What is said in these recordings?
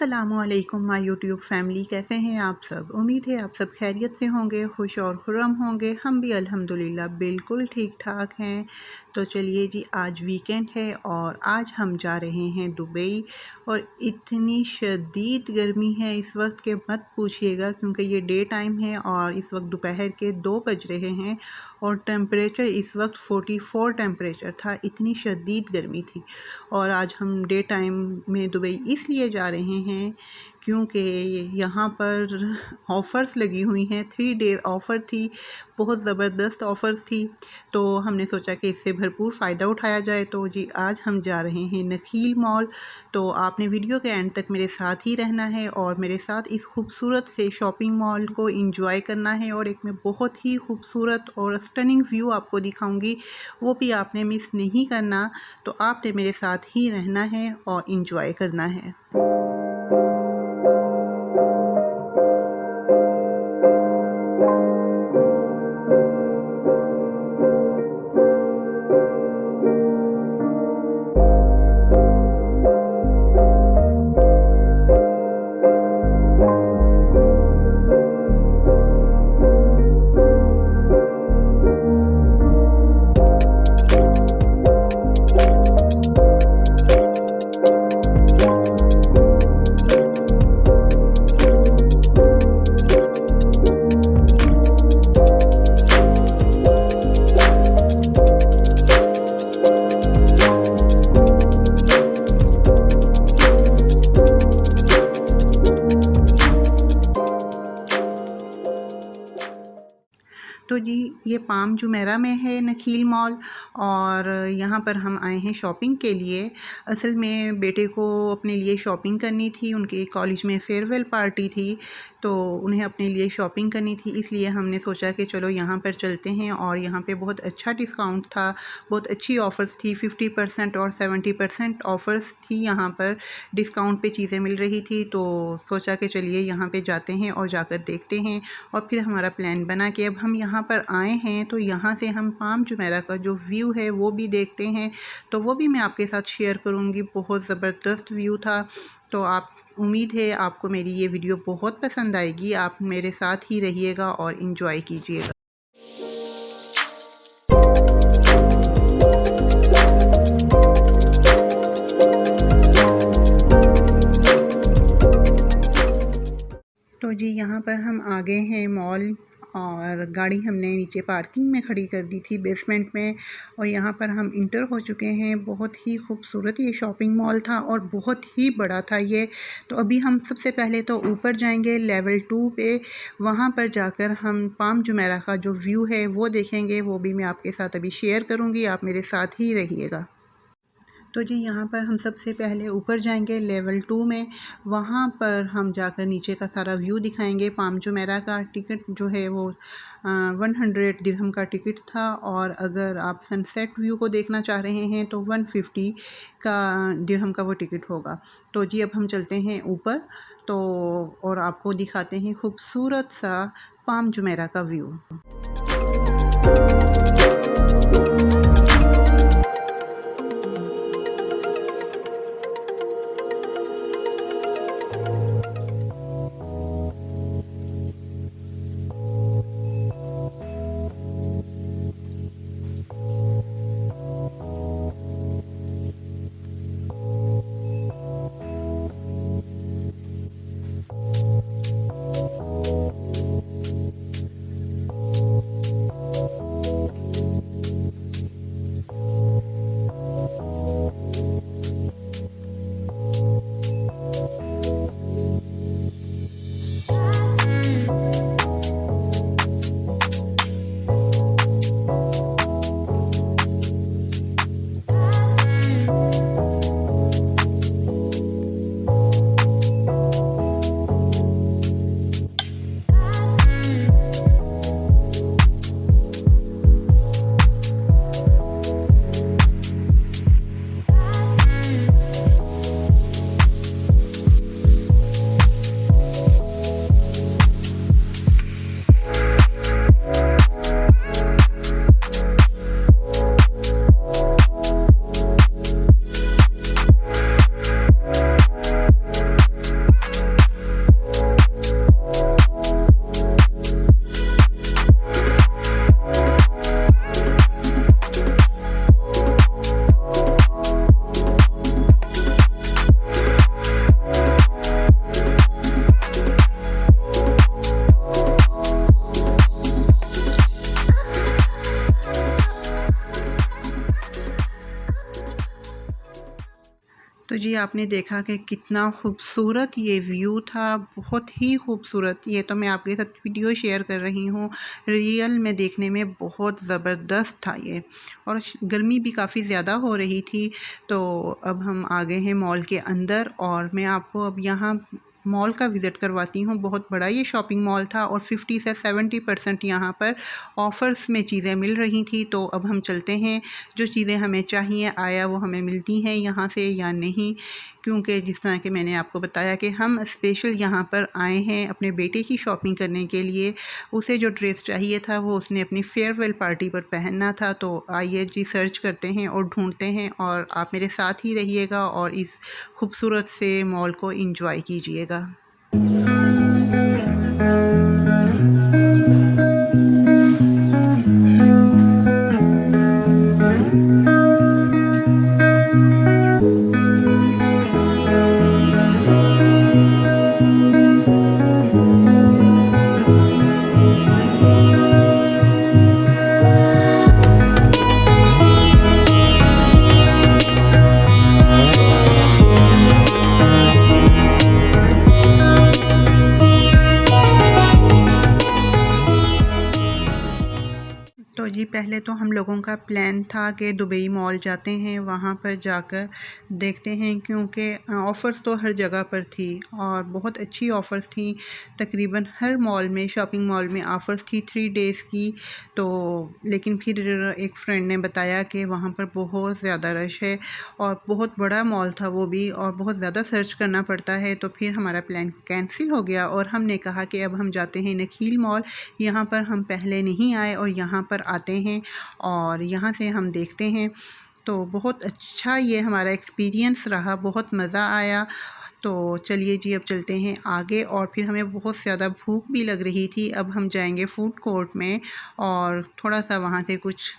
अस्सलामुअलैकुम my YouTube family, कैसे हैं आप सब। उम्मीद है आप सब खैरियत से होंगे, खुश और खुर्रम होंगे। हम भी अल्हम्दुलिल्लाह बिल्कुल ठीक ठाक हैं। तो चलिए जी, आज वीकेंड है और आज हम जा रहे हैं दुबई। और इतनी शदीद गर्मी है इस वक्त के मत पूछिएगा, क्योंकि ये डे टाइम है और इस वक्त दोपहर के 2 बज रहे हैं और टेम्परेचर इस वक्त 44 टेम्परेचर था। इतनी शदीद गर्मी थी। और आज हम डे टाइम में दुबई इसलिए जा रहे हैं क्योंकि यहाँ पर ऑफ़र्स लगी हुई हैं। 3 डेज़ ऑफ़र थी, बहुत ज़बरदस्त ऑफ़र्स थी। तो हमने सोचा कि इससे भरपूर फ़ायदा उठाया जाए। तो जी आज हम जा रहे हैं नखील मॉल। तो आपने वीडियो के एंड तक मेरे साथ ही रहना है और मेरे साथ इस खूबसूरत से शॉपिंग मॉल को एंजॉय करना है। और एक मैं बहुत ही खूबसूरत और स्टनिंग व्यू आपको दिखाऊंगी, वो भी आपने मिस नहीं करना। तो आपने मेरे साथ ही रहना है और एंजॉय करना है। तो जी ये पाम जुमेरा में है नखील मॉल और यहाँ पर हम आए हैं शॉपिंग के लिए। असल में बेटे को अपने लिए शॉपिंग करनी थी, उनके कॉलेज में फेयरवेल पार्टी थी तो उन्हें अपने लिए शॉपिंग करनी थी। इसलिए हमने सोचा कि चलो यहाँ पर चलते हैं। और यहाँ पे बहुत अच्छा डिस्काउंट था, बहुत अच्छी ऑफ़र्स थी। 50% और 70% ऑफ़र्स थी। यहाँ पर डिस्काउंट पे चीज़ें मिल रही थी। तो सोचा कि चलिए यहाँ पे जाते हैं और जाकर देखते हैं। और फिर हमारा प्लान बना कि अब हम यहाँ पर आए हैं तो यहाँ से हम पाम जुमेरा का जो व्यू है वो भी देखते हैं। तो वो भी मैं आपके साथ शेयर करूँगी। बहुत ज़बरदस्त व्यू था। तो आप उम्मीद है आपको मेरी ये वीडियो बहुत पसंद आएगी। आप मेरे साथ ही रहिएगा और एंजॉय कीजिएगा। तो जी यहाँ पर हम आ गए हैं मॉल और गाड़ी हमने नीचे पार्किंग में खड़ी कर दी थी बेसमेंट में। और यहाँ पर हम इंटर हो चुके हैं। बहुत ही खूबसूरत ये शॉपिंग मॉल था और बहुत ही बड़ा था ये। तो अभी हम सबसे पहले तो ऊपर जाएंगे लेवल 2 पे। वहाँ पर जाकर हम पाम जुमेरा का जो व्यू है वो देखेंगे। वो भी मैं आपके साथ अभी शेयर करूँगी, आप मेरे साथ ही रहिएगा। तो जी यहाँ पर हम सबसे पहले ऊपर जाएंगे लेवल 2 में। वहाँ पर हम जाकर नीचे का सारा व्यू दिखाएंगे। पाम जुमेरा का टिकट जो है वो 100 दिरहम का टिकट था। और अगर आप सनसेट व्यू को देखना चाह रहे हैं तो 150 का दिरहम का वो टिकट होगा। तो जी अब हम चलते हैं ऊपर तो और आपको दिखाते हैं खूबसूरत सा पाम जुमेरा का व्यू। तो जी आपने देखा कि कितना खूबसूरत ये व्यू था, बहुत ही खूबसूरत। ये तो मैं आपके साथ वीडियो शेयर कर रही हूँ, रियल में देखने में बहुत ज़बरदस्त था ये। और गर्मी भी काफ़ी ज़्यादा हो रही थी। तो अब हम आ गए हैं मॉल के अंदर और मैं आपको अब यहाँ मॉल का विज़िट करवाती हूँ। बहुत बड़ा ये शॉपिंग मॉल था और 50 से 70% यहाँ पर ऑफ़र्स में चीज़ें मिल रही थी। तो अब हम चलते हैं, जो चीज़ें हमें चाहिए आया वो हमें मिलती हैं यहाँ से या नहीं, क्योंकि जिस तरह कि मैंने आपको बताया कि हम स्पेशल यहाँ पर आए हैं अपने बेटे की शॉपिंग करने के लिए। उसे जो ड्रेस चाहिए था वो उसने अपनी फेयरवेल पार्टी पर पहनना था। तो आइए जी सर्च करते हैं और ढूंढते हैं, और आप मेरे साथ ही रहिएगा और इस खूबसूरत से मॉल को एंजॉय कीजिएगा। तो जी पहले तो हम लोगों का प्लान था कि दुबई मॉल जाते हैं, वहाँ पर जाकर देखते हैं, क्योंकि ऑफ़र्स तो हर जगह पर थी और बहुत अच्छी ऑफ़र्स थी। तकरीबन हर मॉल में, शॉपिंग मॉल में ऑफ़र्स थी 3 डेज़ की। तो लेकिन फिर एक फ्रेंड ने बताया कि वहाँ पर बहुत ज़्यादा रश है और बहुत बड़ा मॉल था वो भी, और बहुत ज़्यादा सर्च करना पड़ता है। तो फिर हमारा प्लान कैंसिल हो गया और हमने कहा कि अब हम जाते हैं नखील मॉल। यहाँ पर हम पहले नहीं आए और यहाँ पर आते हैं और यहाँ से हम देखते हैं। तो बहुत अच्छा ये हमारा एक्सपीरियंस रहा, बहुत मज़ा आया। तो चलिए जी अब चलते हैं आगे, और फिर हमें बहुत ज़्यादा भूख भी लग रही थी। अब हम जाएंगे फूड कोर्ट में और थोड़ा सा वहाँ से कुछ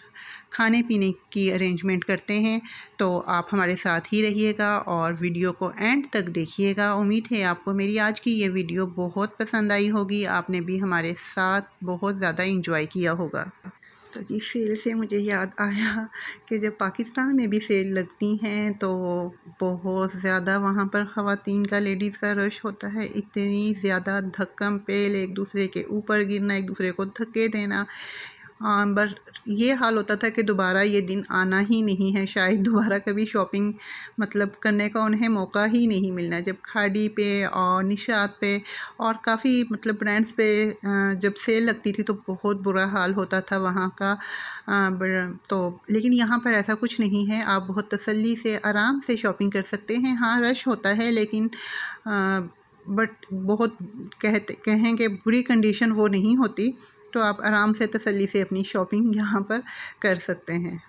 खाने पीने की अरेंजमेंट करते हैं। तो आप हमारे साथ ही रहिएगा और वीडियो को एंड तक देखिएगा। उम्मीद है आपको मेरी आज की ये वीडियो बहुत पसंद आई होगी, आपने भी हमारे साथ बहुत ज़्यादा इंजॉय किया होगा। तो जी सेल से मुझे याद आया कि जब पाकिस्तान में भी सेल लगती हैं तो बहुत ज़्यादा वहाँ पर ख़वातीन का, लेडीज़ का रश होता है। इतनी ज़्यादा धक्कम पेल, एक दूसरे के ऊपर गिरना, एक दूसरे को धक्के देना। बस ये हाल होता था कि दोबारा ये दिन आना ही नहीं है, शायद दोबारा कभी शॉपिंग मतलब करने का उन्हें मौका ही नहीं मिलना। जब खाड़ी पे और निशात पे और काफ़ी मतलब ब्रांड्स पे जब सेल लगती थी तो बहुत बुरा हाल होता था वहाँ का। तो लेकिन यहाँ पर ऐसा कुछ नहीं है, आप बहुत तसल्ली से आराम से शॉपिंग कर सकते हैं। हाँ रश होता है, लेकिन बट बहुत कहें कि बुरी कंडीशन वो नहीं होती। तो आप आराम से तसल्ली से अपनी शॉपिंग यहाँ पर कर सकते हैं,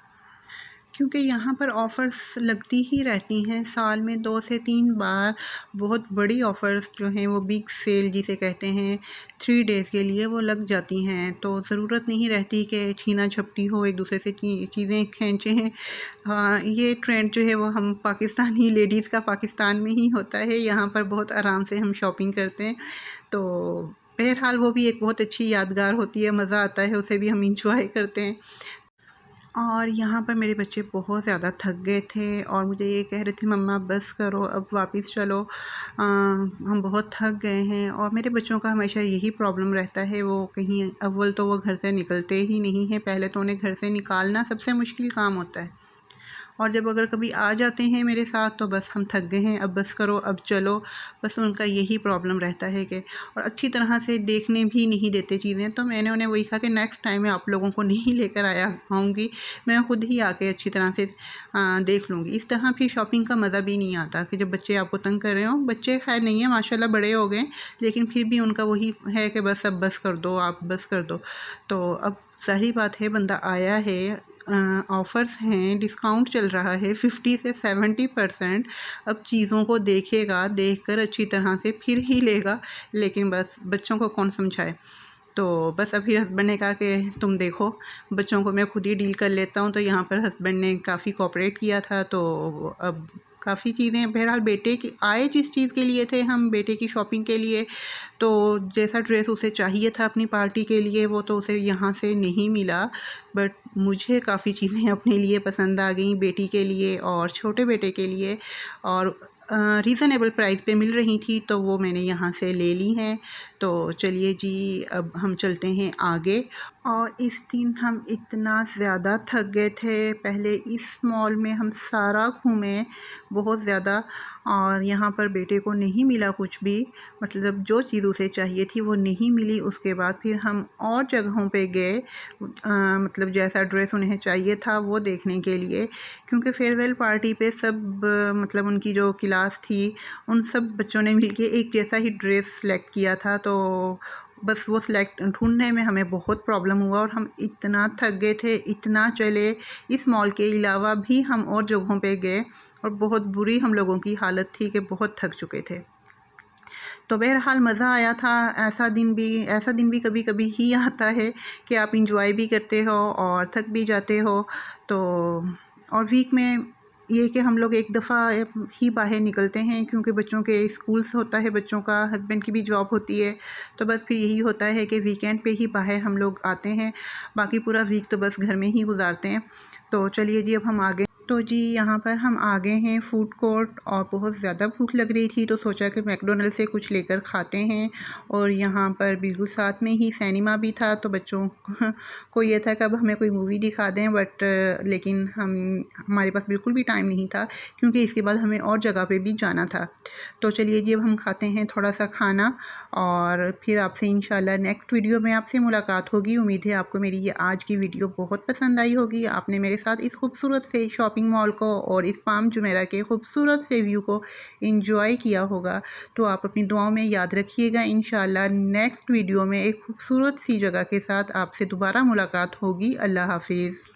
क्योंकि यहाँ पर ऑफ़र्स लगती ही रहती हैं साल में 2 से 3 बार। बहुत बड़ी ऑफ़र्स जो हैं वो बिग सेल जिसे कहते हैं 3 डेज़ के लिए वो लग जाती हैं। तो ज़रूरत नहीं रहती कि छीना झपटी हो, एक दूसरे से चीज़ें खींचें। हाँ ये ट्रेंड जो है वो हम पाकिस्तानी लेडीज़ का पाकिस्तान में ही होता है, यहाँ पर बहुत आराम से हम शॉपिंग करते हैं। तो बहरहाल वो भी एक बहुत अच्छी यादगार होती है, मज़ा आता है, उसे भी हम इंजॉय करते हैं। और यहाँ पर मेरे बच्चे बहुत ज़्यादा थक गए थे और मुझे ये कह रहे थे मम्मा बस करो, अब वापस चलो, हम बहुत थक गए हैं। और मेरे बच्चों का हमेशा यही प्रॉब्लम रहता है, वो कहीं अव्वल तो वो घर से निकलते ही नहीं हैं। पहले तो उन्हें घर से निकालना सबसे मुश्किल काम होता है, और जब अगर कभी आ जाते हैं मेरे साथ तो बस हम थक गए हैं, अब बस करो, अब चलो। बस उनका यही प्रॉब्लम रहता है कि और अच्छी तरह से देखने भी नहीं देते चीज़ें। तो मैंने उन्हें वही कहा कि नेक्स्ट टाइम मैं आप लोगों को नहीं लेकर आऊँगी, मैं खुद ही आके अच्छी तरह से देख लूँगी। इस तरह फिर शॉपिंग का मज़ा भी नहीं आता कि जब बच्चे आपको तंग कर रहे हों। बच्चे खैर नहीं है माशाल्लाह, बड़े हो गए, लेकिन फिर भी उनका वही है कि बस अब बस कर दो, आप बस कर दो। तो अब ज़ाहिर बात है बंदा आया है, ऑफ़र्स हैं, डिस्काउंट चल रहा है 50 से 70%। अब चीज़ों को देखेगा, देखकर अच्छी तरह से फिर ही लेगा, लेकिन बस बच्चों को कौन समझाए। तो बस अभी हस्बैंड ने कहा कि तुम देखो, बच्चों को मैं खुद ही डील कर लेता हूँ। तो यहाँ पर हस्बैंड ने काफ़ी कोऑपरेट किया था। तो अब काफ़ी चीज़ें बहरहाल बेटे की आए जिस चीज़ के लिए थे हम, बेटे की शॉपिंग के लिए। तो जैसा ड्रेस उसे चाहिए था अपनी पार्टी के लिए वो तो उसे यहाँ से नहीं मिला, बट मुझे काफ़ी चीज़ें अपने लिए पसंद आ गई, बेटी के लिए और छोटे बेटे के लिए, और रीज़नेबल प्राइस पे मिल रही थी तो वो मैंने यहाँ से ले ली हैं। तो चलिए जी, अब हम चलते हैं आगे। और इस दिन हम इतना ज़्यादा थक गए थे, पहले इस मॉल में हम सारा घूमे बहुत ज़्यादा, और यहाँ पर बेटे को नहीं मिला कुछ भी, मतलब जो चीज़ उसे चाहिए थी वो नहीं मिली। उसके बाद फिर हम और जगहों पे गए, मतलब जैसा ड्रेस उन्हें चाहिए था वो देखने के लिए, क्योंकि फेयरवेल पार्टी पे सब मतलब उनकी जो क्लास थी उन सब बच्चों ने मिलके एक जैसा ही ड्रेस सेलेक्ट किया था। तो बस वो सिलेक्ट ढूंढने में हमें बहुत प्रॉब्लम हुआ और हम इतना थक गए थे, इतना चले। इस मॉल के अलावा भी हम और जगहों पे गए और बहुत बुरी हम लोगों की हालत थी कि बहुत थक चुके थे। तो बहरहाल मज़ा आया था। ऐसा दिन भी कभी कभी ही आता है कि आप इंजॉय भी करते हो और थक भी जाते हो। तो और वीक में ये कि हम लोग एक दफ़ा ही बाहर निकलते हैं, क्योंकि बच्चों के स्कूल्स होता है, बच्चों का, हस्बैंड की भी जॉब होती है। तो बस फिर यही होता है कि वीकेंड पे ही बाहर हम लोग आते हैं, बाकी पूरा वीक तो बस घर में ही गुजारते हैं। तो चलिए जी, अब हम आगे। तो जी, यहाँ पर हम आ गए हैं फूड कोर्ट, और बहुत ज़्यादा भूख लग रही थी तो सोचा कि मैकडोनल्ड से कुछ लेकर खाते हैं। और यहाँ पर बिल्कुल साथ में ही सिनेमा भी था, तो बच्चों को ये था कि अब हमें कोई मूवी दिखा दें, बट लेकिन हमारे पास बिल्कुल भी टाइम नहीं था, क्योंकि इसके बाद हमें और जगह पे भी जाना था। तो चलिए जी, अब हम खाते हैं थोड़ा सा खाना, और फिर आपसे इंशाल्लाह नेक्स्ट वीडियो में आपसे मुलाकात होगी। उम्मीद है आपको मेरी ये आज की वीडियो बहुत पसंद आई होगी। आपने मेरे साथ इस खूबसूरत से शॉपिंग मॉल को और इस पाम जुमेरा के खूबसूरत से व्यू को एंजॉय किया होगा। तो आप अपनी दुआओं में याद रखिएगा। इंशाल्लाह नेक्स्ट वीडियो में एक खूबसूरत सी जगह के साथ आपसे दोबारा मुलाकात होगी। अल्लाह हाफिज़।